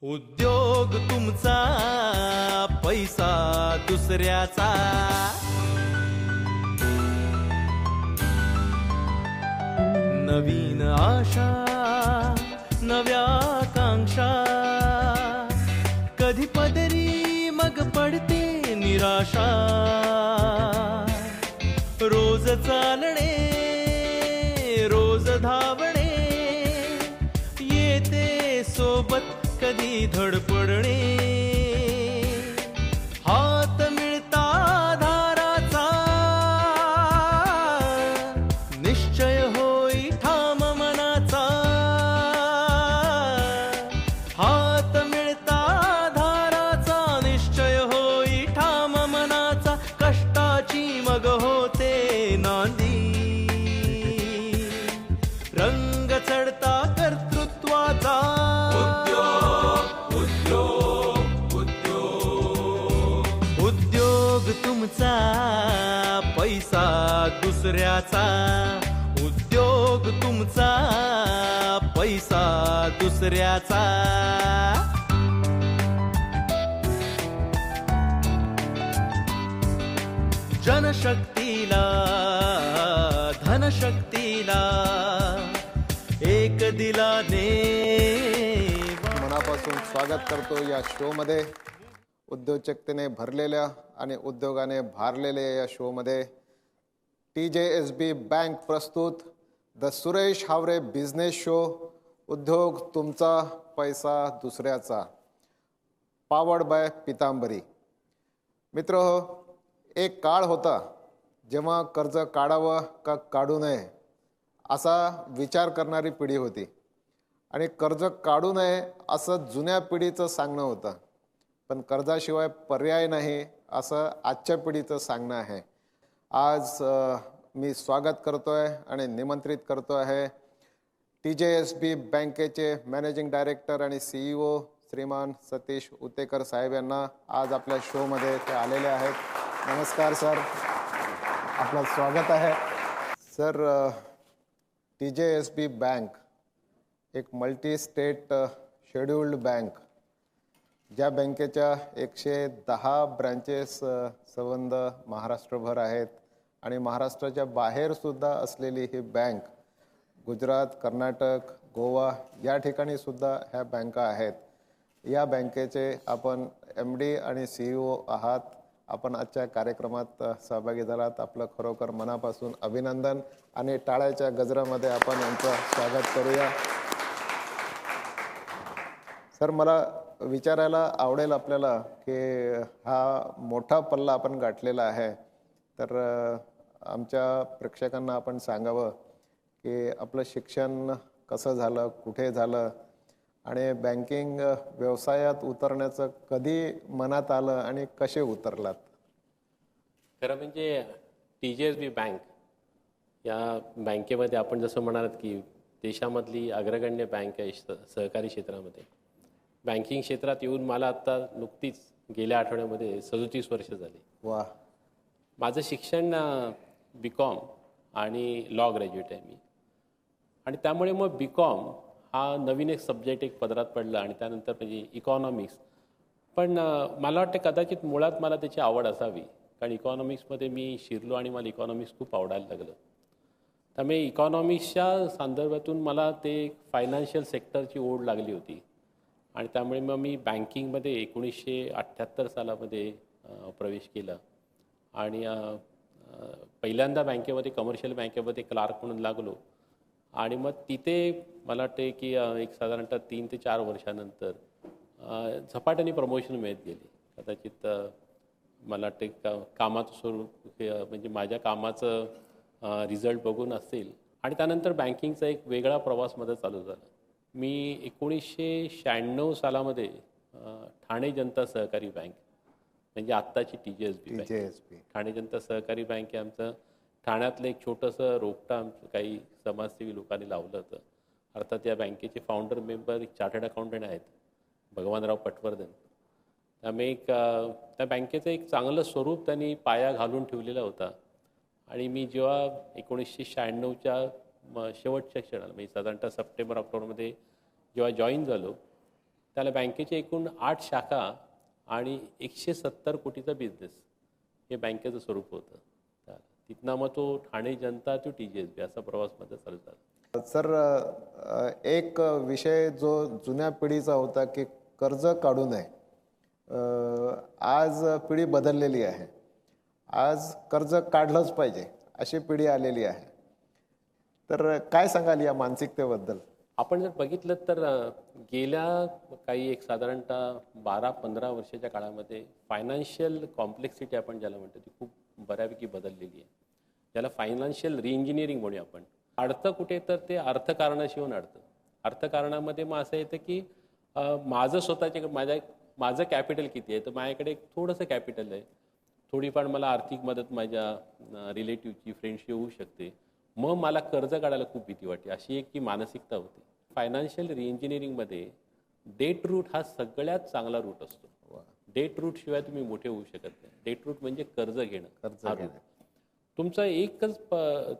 उद्योग तुमचा, पैसा दुसऱ्याचा. नवीन आशा, नव्या आकांक्षा. कधी पदरी मग पडते निराशा. रोज चालणे, रोज धावणे, येते सोबत कधी धडपडणे. हात मिळता धाराचा, निश्चय होई ठाम मनाचा. हात मिळता धाराचा, निश्चय होई ठाम मनाचा. कष्टाची मग होते नांदी, रंग चढता कर्तृत्वाचा. उद्योग तुमचा, पैसा दुसऱ्याचा. उद्योग तुमचा, पैसा दुसऱ्याचा. जनशक्तीला, धनशक्तीला एक दिला देव. मनापासून स्वागत करतो या शो मध्ये. उद्योजकतेने भरलेल्या आणि उद्योगाने भारलेल्या या शो मध्ये TJSB बँक प्रस्तुत the Suresh Haware business show. उद्योग तुमचा, पैसा दुसऱ्याचा. Powered by Pitambari. मित्र हो, एक काळ होता जेव्हा कर्ज काढावं का काढू नये असा विचार करणारी पिढी होती आणि कर्ज काढू नये असं जुन्या पिढीचं सांगणं होतं. पण कर्जाशिवाय पर्याय नाही असं आजच्या पिढीचं सांगणं आहे. आज मी स्वागत करतोय आणि निमंत्रित करतो आहे TJSB बँकेचे मॅनेजिंग डायरेक्टर आणि CEO श्रीमान सतीश उतेकर साहेब यांना. आज आपल्या शोमध्ये ते आलेले आहेत. नमस्कार सर, आपलं स्वागत आहे. सर, TJSB बँक एक मल्टी स्टेट शेड्यूल्ड बँक, ज्या बँकेच्या 110 ब्रँचेस संबंध महाराष्ट्रभर आहेत आणि महाराष्ट्राच्या बाहेर सुद्धा असलेली ही बँक गुजरात, कर्नाटक, गोवा या ठिकाणी सुद्धा ह्या बँका आहेत. या बँकेचे आपण MD आणि CEO आहात. आपण आजच्या कार्यक्रमात सहभागी झालात, आपलं खरोखर मनापासून अभिनंदन आणि टाळ्याच्या गजरामध्ये आपण यांचं स्वागत करूया. सर, मला विचारायला आवडेल आपल्याला की हा मोठा पल्ला आपण गाठलेला आहे, तर आमच्या प्रेक्षकांना आपण सांगावं की आपलं शिक्षण कसं झालं, कुठे झालं आणि बँकिंग व्यवसायात उतरण्याचं कधी मनात आलं आणि कसे उतरलात? खरं म्हणजे TJSB बँक या बँकेमध्ये आपण जसं म्हणालात की देशामधली अग्रगण्य बँक आहे सहकारी क्षेत्रामध्ये. बँकिंग क्षेत्रात येऊन मला आत्ता नुकतीच गेल्या आठवड्यामध्ये 37 वर्ष झाली. वा. माझं शिक्षण BCom आणि लॉ ग्रॅज्युएट आहे मी. आणि त्यामुळे मग BCom हा नवीन एक सब्जेक्ट एक पदरात पडला आणि त्यानंतर म्हणजे इकॉनॉमिक्स. पण मला वाटतं कदाचित मुळात मला त्याची आवड असावी, कारण इकॉनॉमिक्समध्ये मी शिरलो आणि मला इकॉनॉमिक्स खूप आवडायला लागलं. त्यामुळे इकॉनॉमिक्सच्या संदर्भातून मला ते फायनान्शियल सेक्टरची ओढ लागली होती आणि त्यामुळे मग मी बँकिंगमध्ये 1978 सालामध्ये प्रवेश केला आणि पहिल्यांदा बँकेमध्ये, कमर्शियल बँकेमध्ये क्लार्क म्हणून लागलो. आणि मग तिथे मला वाटते की एक साधारणतः 3 ते 4 वर्षानंतर झपाट्याने प्रमोशन मिळत गेली. कदाचित मला वाटते कामाचं स्वरूप म्हणजे माझ्या कामाचं रिझल्ट बघून असेल. आणि त्यानंतर बँकिंगचा एक वेगळा प्रवास मध्ये चालू झाला. मी 1996 सालामध्ये ठाणे जनता सहकारी बँक म्हणजे आत्ताची TJSB बँक, ठाणे जनता सहकारी बँक हे आमचं ठाण्यातलं एक छोटंसं रोपटं आमचं काही समाजसेवी लोकांनी लावलं होतं. अर्थात या बँकेचे फाउंडर मेंबर चार्टर्ड अकाउंटंट आहेत भगवानराव पटवर्धन. त्यामुळे त्या बँकेचं एक चांगलं स्वरूप त्यांनी पाया घालून ठेवलेला होता. आणि मी जेव्हा 1996च्या शेवटच्या क्षणाला म्हणजे साधारणतः सप्टेंबर ऑक्टोबरमध्ये जेव्हा जॉईन झालो त्याला बँकेचे एकूण 8 शाखा आणि 170 कोटीचा बिझनेस हे बँकेचं स्वरूप होतं. तिथनं मग तो ठाणे जनता तो TJSB असा प्रवास माझा चालू झाला. सर, एक विषय जो जुन्या पिढीचा होता की कर्ज काढू नये, आज पिढी बदललेली आहे. आज कर्ज काढलंच पाहिजे अशी पिढी आलेली आहे. तर काय सांगाल या मानसिकतेबद्दल? आपण जर बघितलं तर गेल्या काही एक साधारणतः 12-15 वर्षाच्या काळामध्ये फायनान्शियल कॉम्प्लेक्सिटी आपण ज्याला म्हणतो ती खूप बऱ्यापैकी बदललेली आहे. ज्याला फायनान्शियल रिइंजिनिअरिंग म्हणूया आपण. अडतं कुठे तर ते अर्थकारणाशिवाय अडतं. अर्थकारणामध्ये मग असं येतं की माझं स्वतःचे माझं कॅपिटल किती आहे, तर माझ्याकडे एक थोडंसं कॅपिटल आहे, थोडीफार मला आर्थिक मदत माझ्या रिलेटिव्हची फ्रेंडची होऊ शकते, मग मला कर्ज काढायला खूप भीती वाटते, अशी एक ती मानसिकता होती. फायनान्शियल रिइंजिनिअरिंगमध्ये डेट रूट हा सगळ्यात चांगला रूट असतो. डेट रूट शिवाय तुम्ही मोठे होऊ शकत नाही. डेट रूट म्हणजे कर्ज घेणं. कर्ज हा घेणं. route. तुमचं एकच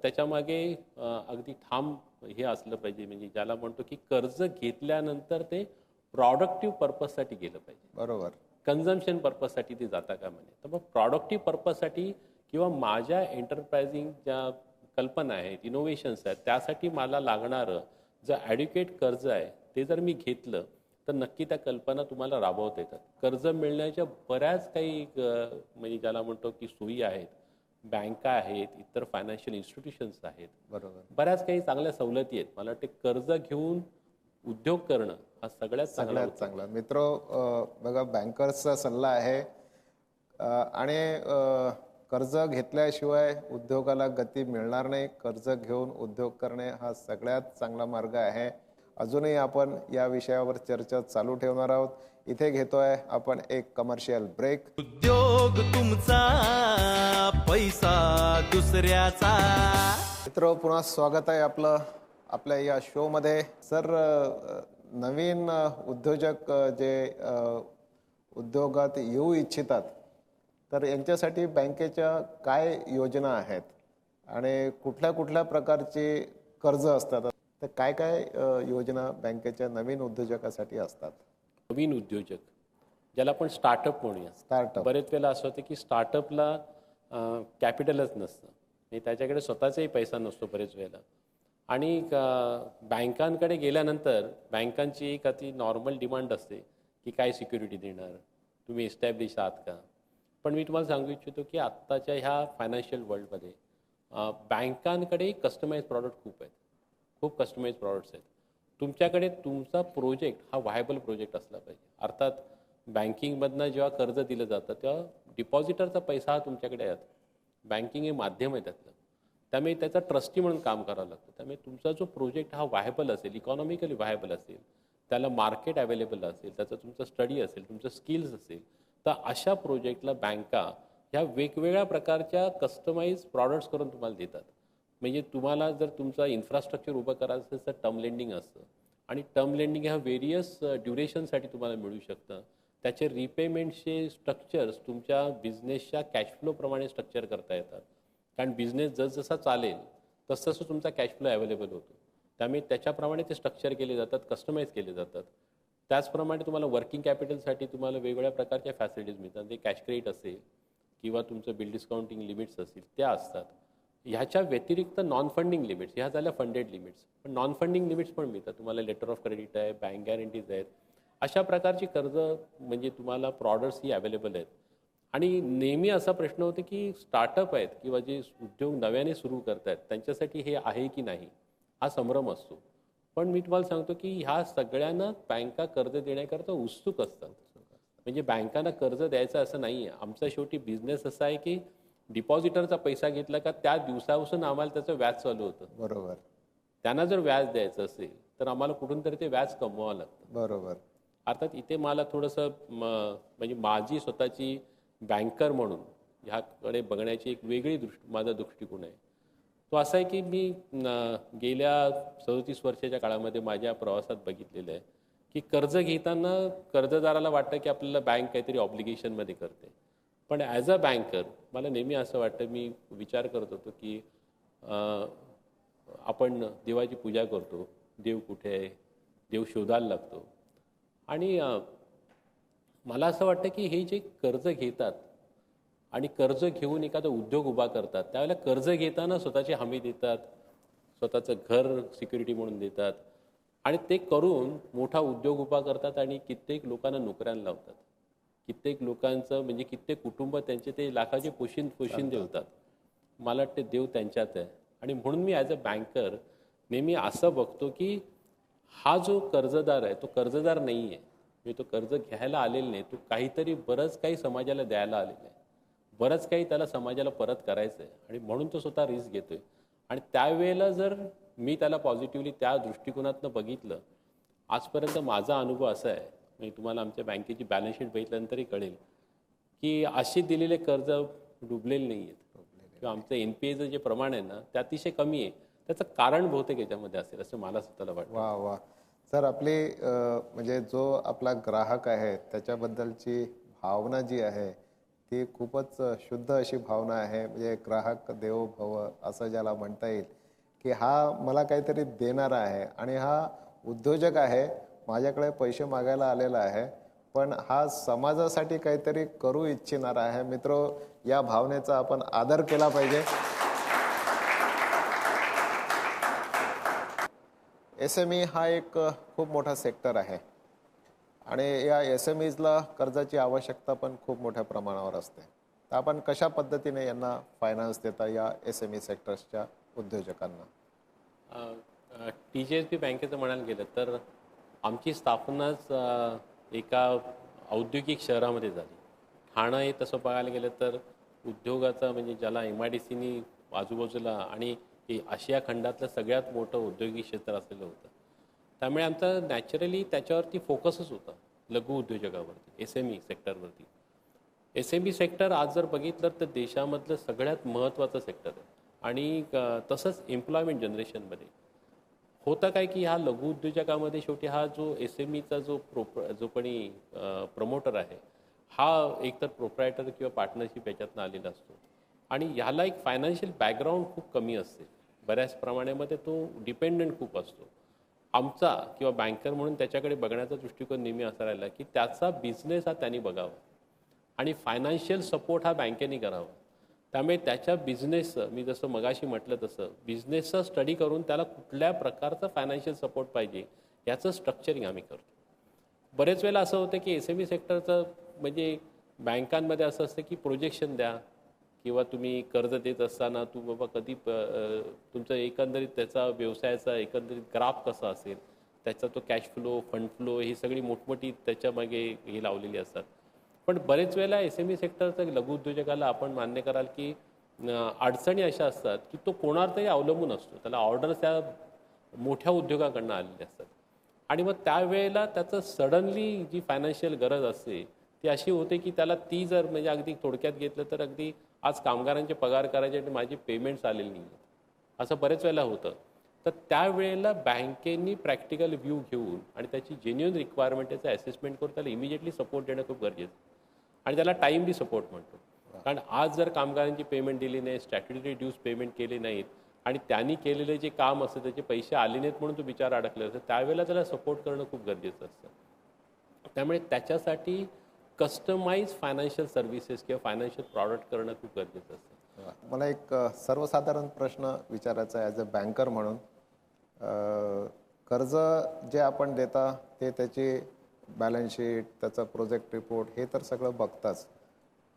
त्याच्यामागे अगदी ठाम हे असलं पाहिजे, म्हणजे ज्याला म्हणतो की कर्ज घेतल्यानंतर ते प्रॉडक्टिव्ह पर्पजसाठी गेलं पाहिजे. बरोबर. कन्झम्पशन पर्पजसाठी ते जाता कामा नये. तर मग प्रॉडक्टिव्ह पर्पजसाठी किंवा माझ्या एंटरप्राइझिंग ज्या कल्पना आहेत, इनोव्हेशन्स आहेत, त्यासाठी मला लागणारं जर ॲड्युकेट कर्ज आहे ते जर मी घेतलं तर नक्की त्या कल्पना तुम्हाला राबवता येतात. कर्ज मिळण्याच्या बऱ्याच काही म्हणजे ज्याला म्हणतो की सोयी आहेत. बँका आहेत, इतर फायनान्शियल इन्स्टिट्यूशन्स आहेत, बरोबर. बऱ्याच काही चांगल्या सवलती आहेत. मला वाटते कर्ज घेऊन उद्योग करणं हा सगळ्यात चांगला. मित्र, बघा, बँकर्सचा सल्ला आहे आणि कर्ज घेतल्याशिवाय उद्योगाला गती मिळणार नाही. कर्ज घेऊन उद्योग करणे हा सगळ्यात चांगला मार्ग आहे. अजूनही आपण या विषयावर चर्चा चालू ठेवणार आहोत. इथे घेतोय आपण एक कमर्शियल ब्रेक. उद्योग तुमचा, पैसा दुसऱ्याचा. मित्र, पुन्हा स्वागत आहे आपल्या या शो मध्ये. सर, नवीन उद्योजक जे उद्योगात येऊ इच्छितात, तर यांच्यासाठी बँकेच्या काय योजना आहेत आणि कुठल्या कुठल्या प्रकारचे कर्ज असतात, तर काय काय योजना बँकेच्या नवीन उद्योजकासाठी असतात? नवीन उद्योजक ज्याला आपण स्टार्टअप म्हणूया. स्टार्टअप. बरेच वेळेला असं होतं की स्टार्टअपला कॅपिटलच नसतं, म्हणजे त्याच्याकडे स्वतःचाही पैसा नसतो बरेच वेळेला. आणि बँकांकडे गेल्यानंतर बँकांची एक अति नॉर्मल डिमांड असते की काय सिक्युरिटी देणार, तुम्ही इस्टॅब्लिश आहात का. पण मी तुम्हाला सांगू इच्छितो की आत्ताच्या ह्या फायनान्शियल वर्ल्डमध्ये बँकांकडे कस्टमाइज प्रॉडक्ट खूप आहेत, खूप कस्टमाइज प्रॉडक्ट्स आहेत. तुमच्याकडे तुमचा प्रोजेक्ट हा व्हायबल प्रोजेक्ट असला पाहिजे. अर्थात बँकिंगमधनं जेव्हा कर्ज दिलं जातं तेव्हा डिपॉझिटरचा पैसा हा तुमच्याकडे आहे. बँकिंग हे माध्यम आहे त्यातलं, त्यामुळे त्याचा ट्रस्टी म्हणून काम करावं लागतं. त्यामुळे तुमचा जो प्रोजेक्ट हा व्हायबल असेल, इकॉनॉमिकली व्हायबल असेल, त्याला मार्केट अवेलेबल असेल, त्याचा तुमचा स्टडी असेल, तुमचं स्किल्स असेल, तर अशा प्रोजेक्टला बँका ह्या वेगवेगळ्या प्रकारच्या कस्टमाइज प्रॉडक्ट्स करून तुम्हाला देतात. म्हणजे तुम्हाला जर तुमचा इन्फ्रास्ट्रक्चर उभं करायचं असेल तर टर्म लेंडिंग असतं, आणि टर्म लेंडिंग ह्या व्हेरियस ड्युरेशनसाठी तुम्हाला मिळू शकतं. त्याचे रिपेमेंटचे स्ट्रक्चर्स तुमच्या बिझनेसच्या कॅश फ्लोप्रमाणे स्ट्रक्चर करता येतात. कारण बिझनेस जसजसा चालेल तसतसं तुमचा कॅश फ्लो अवेलेबल होतो. त्यामुळे त्याच्याप्रमाणे ते स्ट्रक्चर केले जातात, कस्टमाइज केले जातात. त्याचप्रमाणे तुम्हाला वर्किंग कॅपिटलसाठी तुम्हाला वेगवेगळ्या प्रकारच्या फॅसिलिटीज मिळतात. ते कॅश क्रेडिट असेल किंवा तुमचं बिल डिस्काउंटिंग लिमिट्स असतील त्या असतात. ह्याच्या व्यतिरिक्त नॉन फंडिंग लिमिट्स, ह्या झाल्या फंडेड लिमिट्स, पण नॉन फंडिंग लिमिट्स पण मिळतात. तुम्हाला लेटर ऑफ क्रेडिट आहे, बँक गॅरंटीज आहेत, अशा प्रकारची कर्ज म्हणजे तुम्हाला प्रॉडक्ट्स ही अवेलेबल आहेत. आणि नेहमी असा प्रश्न होतो की स्टार्टअप आहेत किंवा जे उद्योग नव्याने सुरू करत आहेत त्यांच्यासाठी हे आहे की नाही हा संभ्रम असतो. पण मी तुम्हाला सांगतो की ह्या सगळ्यांना बँका कर्ज देण्याकरता उत्सुक असतात. म्हणजे बँकांना कर्ज द्यायचं असं नाही आहे. आमचा शेवटी बिझनेस असा आहे की डिपॉझिटरचा पैसा घेतला का त्या दिवसापासून आम्हाला त्याचं व्याज चालू होतं. बरोबर. त्यांना जर व्याज द्यायचं असेल तर आम्हाला कुठून तरी ते व्याज कमवावं लागतं. बरोबर. अर्थात इथे मला थोडंसं म्हणजे माझी स्वतःची बँकर म्हणून ह्याकडे बघण्याची एक वेगळी माझा दृष्टिकोन आहे. तो असा आहे की मी गेल्या 37 वर्षाच्या काळामध्ये माझ्या प्रवासात बघितलेलं आहे की कर्ज घेताना कर्जदाराला वाटतं की आपल्याला बँक काहीतरी ऑब्लिगेशनमध्ये करते. पण ॲज अ बँकर मला नेहमी असं वाटतं, मी विचार करत होतो की आपण देवाची पूजा करतो, देव कुठे आहे, देव शोधायला लागतो. आणि मला असं वाटतं की हे जे कर्ज घेतात आणि कर्ज घेऊन एखादा उद्योग उभा करतात, त्यावेळेला कर्ज घेताना स्वतःची हमी देतात, स्वतःचं घर सिक्युरिटी म्हणून देतात आणि ते करून मोठा उद्योग उभा करतात आणि कित्येक लोकांना नोकऱ्या लावतात. कित्येक लोकांचं म्हणजे कित्येक कुटुंब त्यांचे ते लाखाचे पोशिंदे होतात. मला वाटते देव त्यांच्यात आहे. आणि म्हणून मी ॲज अ बँकर नेहमी असं बघतो की हा जो कर्जदार आहे तो कर्जदार नाही आहे, म्हणजे तो कर्ज घ्यायला आलेला नाही, तो काहीतरी बरंच काही समाजाला द्यायला आलेला आहे, बरंच काही त्याला समाजाला परत करायचं आहे आणि म्हणून तो स्वतः रिस्क घेतोय. आणि त्यावेळेला जर मी त्याला पॉझिटिव्हली त्या दृष्टिकोनातनं बघितलं, आजपर्यंत माझा अनुभव असा आहे, म्हणजे तुम्हाला आमच्या बँकेची बॅलन्स शीट बघितल्यानंतरही कळेल की अशी दिलेले कर्ज डुबलेले नाही आहेत किंवा आमचं NPA जे प्रमाण आहे ना ते अतिशय कमी आहे. त्याचं कारण बहुतेक याच्यामध्ये असेल असं मला स्वतःला वाटतं. वा वा सर, आपली म्हणजे जो आपला ग्राहक आहे त्याच्याबद्दलची भावना जी आहे ती खूपच शुद्ध अशी भावना आहे. म्हणजे ग्राहक देवो भव असं ज्याला म्हणता येईल की हा मला काहीतरी देणारा आहे आणि हा उद्योजक आहे, माझ्याकडे पैसे मागायला आलेला आहे, पण हा समाजासाठी काहीतरी करू इच्छिणारा आहे. मित्र, या भावनेचा आपण आदर केला पाहिजे. SME हा एक खूप मोठा सेक्टर आहे आणि या SMEजला कर्जाची आवश्यकता पण खूप मोठ्या प्रमाणावर असते. तर आपण कशा पद्धतीने यांना फायनान्स देता या SME सेक्टर्सच्या उद्योजकांना? TJSB बँकेचं म्हणायला गेलं तर आमची स्थापनाच एका औद्योगिक शहरामध्ये झाली. ठाणं हे तसं बघायला गेलं तर उद्योगाचा म्हणजे ज्याला MIDCनी आजूबाजूला आणि आशिया खंडातलं सगळ्यात मोठं औद्योगिक क्षेत्र असलेलं होतं. त्यामुळे आमचा नॅचरली त्याच्यावरती फोकसच होता, लघु उद्योजकावरती, SME सेक्टरवरती. SME सेक्टर आज जर बघितलं तर देशामधलं सगळ्यात महत्त्वाचं सेक्टर आहे आणि तसंच एम्प्लॉयमेंट जनरेशनमध्ये होतं काय की ह्या लघु उद्योजकामध्ये शेवटी हा जो SMEचा जो कोणी प्रमोटर आहे हा एकतर प्रोप्रायटर किंवा पार्टनरशिप याच्यातनं आलेला असतो आणि ह्याला एक फायनान्शियल बॅकग्राऊंड खूप कमी असते. बऱ्याच प्रमाणामध्ये तो डिपेंडंट खूप असतो. आमचा किंवा बँकर म्हणून त्याच्याकडे बघण्याचा दृष्टिकोन नेहमी असा राहिला की त्याचा बिझनेस हा त्यांनी बघावा आणि फायनान्शियल सपोर्ट हा बँकेने करावा. त्यामुळे त्याच्या बिझनेसचं, मी जसं मगाशी म्हटलं तसं बिझनेसचा स्टडी करून त्याला कुठल्या प्रकारचा फायनान्शियल सपोर्ट पाहिजे याचं स्ट्रक्चरिंग आम्ही करतो. बरेच वेळेला असं होतं की SME सेक्टरचं म्हणजे बँकांमध्ये असं असतं की प्रोजेक्शन द्या किंवा तुम्ही कर्ज देत असताना तू बाबा कधी तुमचं एकंदरीत त्याचा व्यवसायाचा एकंदरीत ग्राफ कसा असेल, त्याचा तो कॅश फ्लो, फंड फ्लो, ही सगळी मोठमोठी त्याच्यामागे हे लावलेली असतात. पण बरेच वेळेला SME सेक्टरचं लघु उद्योजकाला आपण मान्य कराल की अडचणी अशा असतात की तो कोणावर तरी अवलंबून असतो, त्याला ऑर्डर्स त्या मोठ्या उद्योगाकडनं आलेले असतात आणि मग त्यावेळेला त्याचं सडनली जी फायनान्शियल गरज असते ती अशी होते की त्याला ती जर म्हणजे अगदी थोडक्यात घेतलं तर अगदी आज कामगारांचे पगार करायचे आणि माझी पेमेंट्स आलेली नाही, असं बरेच वेळेला होतं. तर त्यावेळेला बँकेनी प्रॅक्टिकल व्ह्यू घेऊन आणि त्याची जेन्युइन रिक्वायरमेंट याचं असेसमेंट करून त्याला इमिजिएटली सपोर्ट देणं खूप गरजेचं आणि त्याला टाईमली सपोर्ट म्हणतो. कारण आज जर कामगारांची पेमेंट दिली नाही, स्टॅट्युटरी ड्यूज पेमेंट केले नाहीत आणि त्यांनी केलेले जे काम असतं त्याचे पैसे आले नाहीत म्हणून तो बिचार अडकले असतं, त्यावेळेला त्याला सपोर्ट करणं खूप गरजेचं असतं. त्यामुळे त्याच्यासाठी कस्टमाइज फायनान्शियल सर्व्हिसेस किंवा फायनान्शियल प्रॉडक्ट करणं खूप गरजेचं असतं. मला एक सर्वसाधारण प्रश्न विचारायचा आहे ॲज अ बँकर म्हणून. कर्ज जे आपण देता ते त्याची बॅलन्स शीट, त्याचा प्रोजेक्ट रिपोर्ट हे तर सगळं बघताच,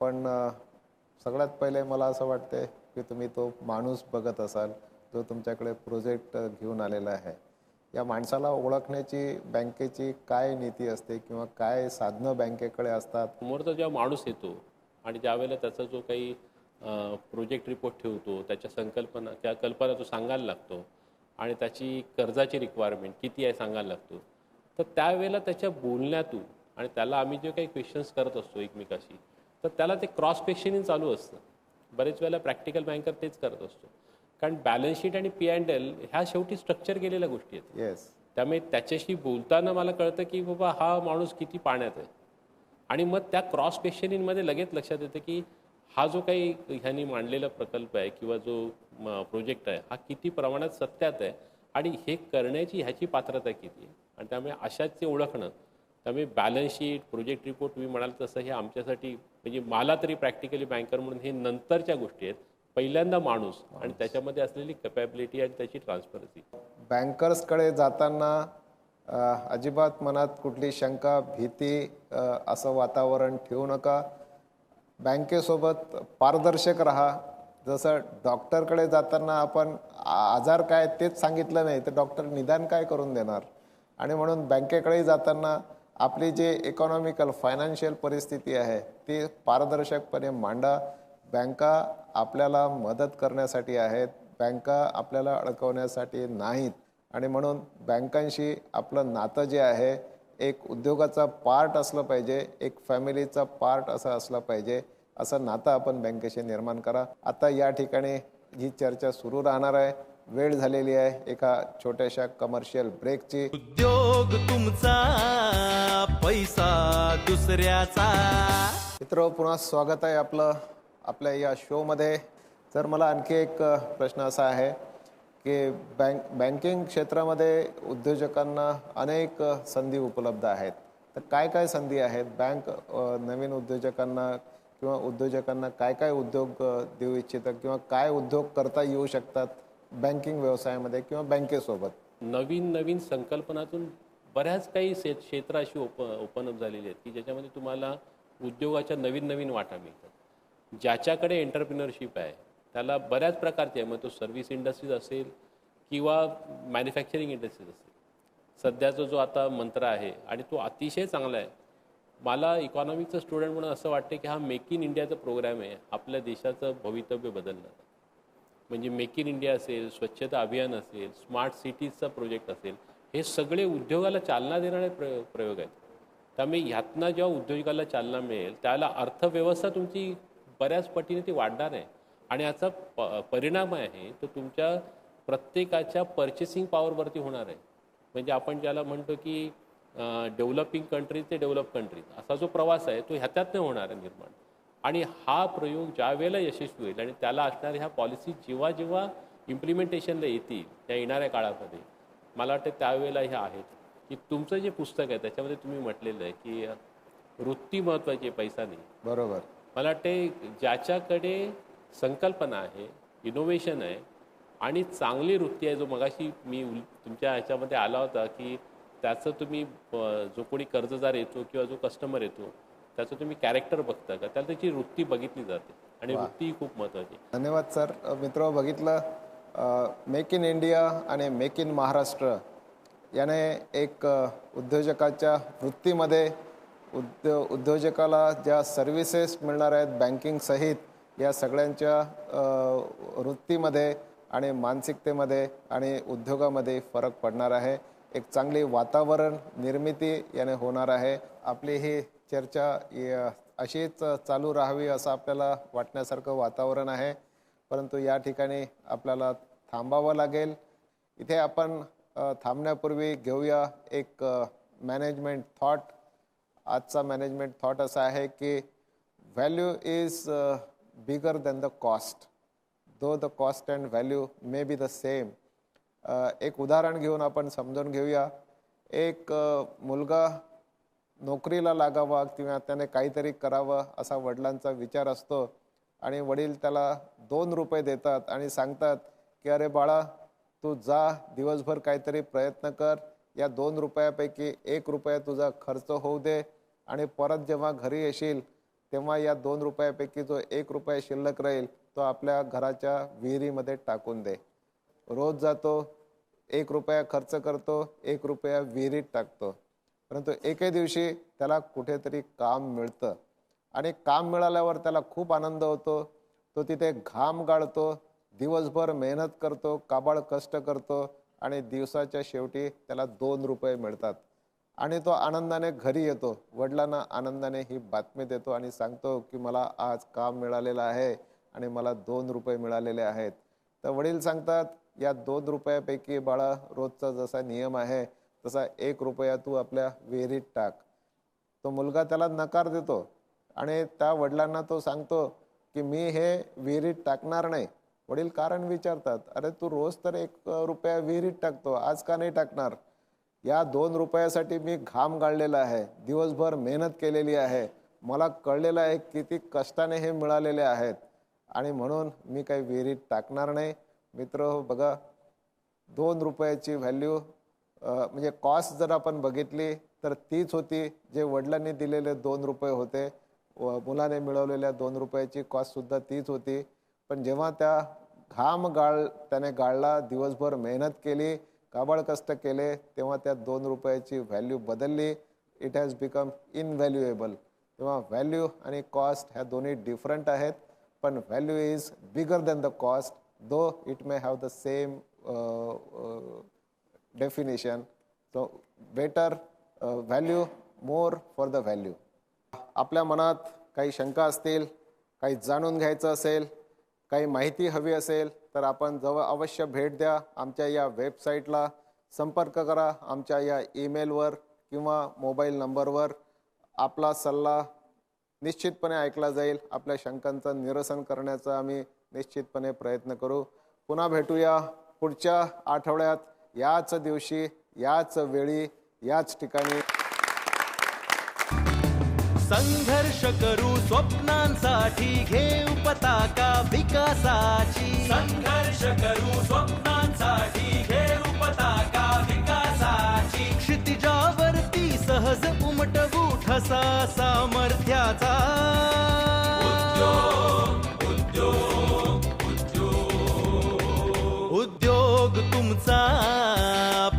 पण सगळ्यात पहिले मला असं वाटते की तुम्ही तो माणूस बघत असाल जो तुमच्याकडे प्रोजेक्ट घेऊन आलेला आहे. या माणसाला ओळखण्याची बँकेची काय नीती असते किंवा काय साधनं बँकेकडे असतात? समोरचा जेव्हा माणूस येतो आणि ज्यावेळेला त्याचा जो काही प्रोजेक्ट रिपोर्ट ठेवतो, त्याच्या त्या कल्पना तो सांगायला लागतो आणि त्याची कर्जाची रिक्वायरमेंट किती आहे सांगायला लागतो, तर त्यावेळेला त्याच्या बोलण्यातून आणि त्याला आम्ही जे काही क्वेश्चन्स करत असतो एकमेकाशी, तर त्याला ते क्रॉस क्वेश्चनिंग चालू असतं. बरेच वेळेला प्रॅक्टिकल बँकर तेच करत असतो, कारण बॅलन्स शीट आणि P&L ह्या शेवटी स्ट्रक्चर केलेल्या गोष्टी आहेत. येस. त्यामुळे त्याच्याशी बोलताना मला कळतं की बाबा हा माणूस किती पाण्यात आहे आणि मग त्या क्रॉस क्वेश्चनिंगमध्ये लगेच लक्षात येतं की हा जो काही ह्यांनी मांडलेला प्रकल्प आहे किंवा जो प्रोजेक्ट आहे हा किती प्रमाणात सत्यात आहे आणि हे करण्याची ह्याची पात्रता किती आहे. आणि त्यामुळे अशाच ते ओळखणं त्यामुळे बॅलन्स शीट, प्रोजेक्ट रिपोर्ट तुम्ही म्हणाल तसं हे आमच्यासाठी म्हणजे मला तरी प्रॅक्टिकली बँकर म्हणून हे नंतरच्या गोष्टी आहेत. पहिल्यांदा माणूस आणि त्याच्यामध्ये असलेली कॅपॅबिलिटी आणि त्याची ट्रान्सपरन्सी. बँकर्सकडे जाताना अजिबात मनात कुठली शंका, भीती असं वातावरण ठेवू नका. बँकेसोबत पारदर्शक राहा. जसं डॉक्टरकडे जाताना आपण आजार काय तेच सांगितलं नाही तर डॉक्टर निदान काय करून देणार. आणि म्हणून बँकेकडे जाताना आपली जी इकॉनॉमिकल फायनान्शियल परिस्थिती आहे ती पारदर्शकपणे मांडा. बँका आपल्याला मदत करण्यासाठी आहेत, बँका आपल्याला अडकवण्यासाठी नाहीत. आणि म्हणून बँकांशी आपलं नातं जे आहे एक उद्योगाचा पार्ट असलं पाहिजे, एक फॅमिलीचा पार्ट असं असलं पाहिजे. असं नातं आपण बँकेशी निर्माण करा. आता या ठिकाणी ही चर्चा सुरू राहणार आहे. वेळ झालेली आहे एका छोट्याशा कमर्शियल ब्रेकची. उद्योग तुमचा, पैसा दुसऱ्याचा. मित्र, पुन्हा स्वागत आहे आपल्या या शोमध्ये. तर मला आणखी एक प्रश्न असा आहे की बँकिंग क्षेत्रामध्ये उद्योजकांना अनेक संधी उपलब्ध आहेत. तर काय काय संधी आहेत? बँक नवीन उद्योजकांना किंवा उद्योजकांना काय काय उद्योग देऊ इच्छितात किंवा काय उद्योग करता येऊ शकतात बँकिंग व्यवसायामध्ये किंवा बँकेसोबत? नवीन संकल्पनातून बऱ्याच काही क्षेत्र अशी ओपन अप झालेली आहेत की ज्याच्यामध्ये तुम्हाला उद्योगाच्या नवीन वाटा मिळतात. ज्याच्याकडे एंटरप्रिनरशिप आहे त्याला बऱ्याच प्रकारचे आहे, मग तो सर्व्हिस इंडस्ट्रीज असेल किंवा मॅन्युफॅक्चरिंग इंडस्ट्रीज असेल. सध्याचा जो आता मंत्र आहे आणि तो अतिशय चांगला आहे. मला इकॉनॉमिक्सचा स्टुडंट म्हणून असं वाटतं की हा मेक इन इंडियाचा प्रोग्राम आहे आपल्या देशाचं भवितव्य बदलणं. म्हणजे मेक इन इंडिया असेल, स्वच्छता अभियान असेल, स्मार्ट सिटीजचा प्रोजेक्ट असेल, हे सगळे उद्योगाला चालना देणारे प्रयोग आहेत. त्यामुळे ह्यातनं जेव्हा उद्योगाला चालना मिळेल त्याला अर्थव्यवस्था तुमची बऱ्याच पटीने ती वाढणार आहे. आणि याचा परिणाम आहे तो तुमच्या प्रत्येकाच्या पर्चेसिंग पॉवरवरती होणार आहे. म्हणजे आपण ज्याला म्हणतो की डेव्हलपिंग कंट्रीज ते डेव्हलप कंट्रीज असा जो प्रवास आहे तो ह्याच्यातनं होणार आहे निर्माण. आणि हा प्रयोग ज्या वेळेला यशस्वी होईल आणि त्याला असणाऱ्या ह्या पॉलिसी जेव्हा इम्प्लिमेंटेशनला येतील त्या येणाऱ्या काळामध्ये, मला वाटतं त्यावेळेला ह्या आहेत की तुमचं जे पुस्तक आहे त्याच्यामध्ये तुम्ही म्हटलेलं आहे की वृत्ती महत्त्वाची आहे, पैसा नाही. बरोबर. मला वाटते ज्याच्याकडे संकल्पना आहे, इनोव्हेशन आहे आणि चांगली वृत्ती आहे, जो मगाशी मी तुमच्या ह्याच्यामध्ये आला होता की त्याचं तुम्ही जो कोणी कर्जदार येतो किंवा जो कस्टमर येतो त्याचं तुम्ही कॅरेक्टर बघता का, त्याला त्याची वृत्ती बघितली जाते आणि वृत्ती ही खूप महत्त्वाची. धन्यवाद सर. मित्र, बघितलं मेक इन इंडिया आणि मेक इन महाराष्ट्र याने एक उद्योजकाच्या वृत्तीमध्ये उद्योजकाला ज्या सर्व्हिसेस मिळणार आहेत बँकिंग सहित या सगळ्यांच्या वृत्तीमध्ये आणि मानसिकतेमध्ये आणि उद्योगामध्ये फरक पडणार आहे. एक चांगली वातावरण निर्मिती याने होणार आहे. आपली ही चर्चा अशीच चालू राहावी असं आपल्याला वाटण्यासारखं वातावरण आहे, परंतु या ठिकाणी आपल्याला थांबावं लागेल. इथे आपण थांबण्यापूर्वी घेऊया एक मॅनेजमेंट थॉट. आजचा मॅनेजमेंट थॉट असा आहे की value is bigger than the cost, though the cost and value may be the same. एक उदाहरण घेऊन आपण समजून घेऊया. एक मुलगा नोकरीला लागावा किंवा त्याने काहीतरी करावं असा वडिलांचा विचार असतो आणि वडील त्याला 2 रुपये देतात आणि सांगतात की अरे बाळा, तू जा दिवसभर काहीतरी प्रयत्न कर, या 2 रुपयापैकी 1 रुपया तुझा खर्च होऊ दे आणि परत जेव्हा घरी येशील तेव्हा या 2 रुपयापैकी जो 1 रुपया शिल्लक राहील तो आपल्या घराच्या विहिरीमध्ये टाकून दे. रोज जातो, 1 रुपया खर्च करतो, 1 रुपया विहिरीत टाकतो, परंतु एके दिवशी त्याला कुठेतरी काम मिळतं आणि काम मिळाल्यावर त्याला खूप आनंद होतो. तो तिथे घाम गाळतो, दिवसभर मेहनत करतो, काबाड कष्ट करतो आणि दिवसाच्या शेवटी त्याला 2 रुपये मिळतात आणि तो आनंदाने घरी येतो. वडिलांना आनंदाने ही बातमी देतो आणि सांगतो की मला आज काम मिळालेलं आहे आणि मला 2 रुपये मिळालेले आहेत. तर वडील सांगतात, या 2 रुपयापैकी बाळा रोजचा जसा नियम आहे तसा 1 रुपया तू आपल्या विहिरीत टाक. तो मुलगा त्याला नकार देतो आणि त्या वडिलांना तो सांगतो की मी हे विहिरीत टाकणार नाही. वडील कारण विचारतात, अरे तू रोज तर 1 रुपया विहिरीत टाकतो, आज का नाही टाकणार? या 2 रुपयासाठी मी घाम गाळलेला आहे, दिवसभर मेहनत केलेली आहे, मला कळलेलं आहे किती कष्टाने हे मिळालेले आहेत आणि म्हणून मी काही विहिरीत टाकणार नाही. मित्र बघा, 2 रुपयाची व्हॅल्यू म्हणजे कॉस्ट जर आपण बघितली तर तीच होती जे वडिलांनी दिलेले 2 रुपये होते, व मुलाने मिळवलेल्या 2 रुपयाची कॉस्टसुद्धा तीच होती. पण जेव्हा त्याने गाळला, दिवसभर मेहनत केली, काबाड कष्ट केले, तेव्हा त्या 2 रुपयाची व्हॅल्यू बदलली. It has become invaluable. तेव्हा व्हॅल्यू आणि कॉस्ट ह्या दोन्ही डिफरंट आहेत, पण value is bigger than the cost, though it may have the same definition. So better value, more for the value. आपल्या मनात काही शंका असतील, काही जाणून घ्यायचं असेल, काही माहिती हवी असेल तर आपण अवश्य भेट द्या. आमच्या या वेबसाईटला संपर्क करा, आमच्या या ईमेलवर किंवा मोबाईल नंबरवर. आपला सल्ला निश्चितपणे ऐकला जाईल. आपल्या शंकांचं निरसन करण्याचा आम्ही निश्चितपणे प्रयत्न करू. पुन्हा भेटूया पुढच्या आठवड्यात, याच दिवशी, याच वेळी, याच ठिकाणी. संघर्ष करू स्वप्नांसाठी, घेऊ पताका विकासाची. संघर्ष करू स्वप्नांसाठी, घेऊ पताका विकासाची. क्षितिजावरती सहज उमटवू ठसा सामर्थ्याचा. उद्योग तुमचा,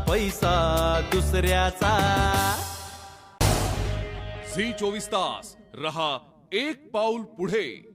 पैसा दुसऱ्याचा. झी 24 तास रहा एक पाऊल पुढे.